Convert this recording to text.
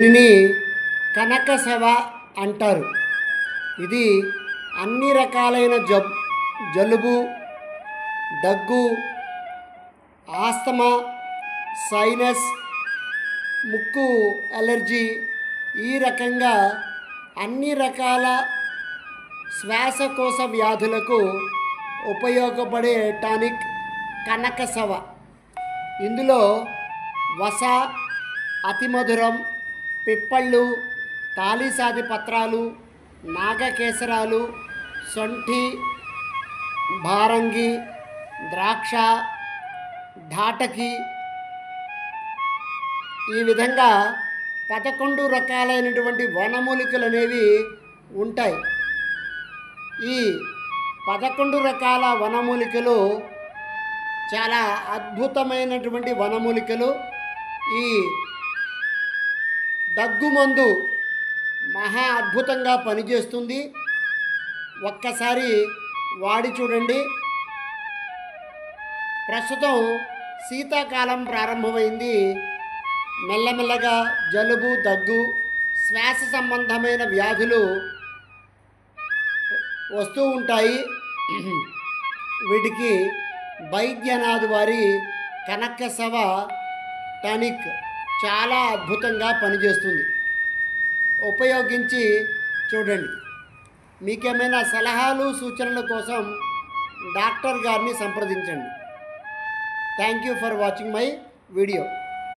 దీనిని కనకసవ అంటారు. ఇది అన్ని రకాలైన జలుబు, దగ్గు, ఆస్తమా, సైనస్, ముక్కు అలర్జీ, ఈ రకంగా అన్ని రకాల శ్వాసకోశ వ్యాధులకు ఉపయోగపడే టానిక్ కనకసవ. ఇందులో వస, అతిమధురం, పిప్పళ్ళు, తాళిసాది పత్రాలు, నాగకేసరాలు, సొంఠి, భారంగి, ద్రాక్ష, ధాటకి, ఈ విధంగా 11 రకాలైనటువంటి వనమూలికలు అనేవి ఉంటాయి. ఈ 11 రకాల వనమూలికలు చాలా అద్భుతమైనటువంటి వనమూలికలు. ఈ దగ్గుమందు మహా అద్భుతంగా పనిచేస్తుంది. ఒక్కసారి వాడి చూడండి. ప్రస్తుతం శీతాకాలం ప్రారంభమైంది. మెల్లమెల్లగా జలుబు, దగ్గు, శ్వాస సంబంధమైన వ్యాధులు వస్తూ ఉంటాయి. వీటికి వైద్యనాథ్ వారి కనకసవ టానిక్ చాలా అద్భుతంగా పనిచేస్తుంది. ఉపయోగించి చూడండి. మీకేమైనా సలహాలు, సూచనల కోసం డాక్టర్ గారిని సంప్రదించండి. Thank you for watching my video.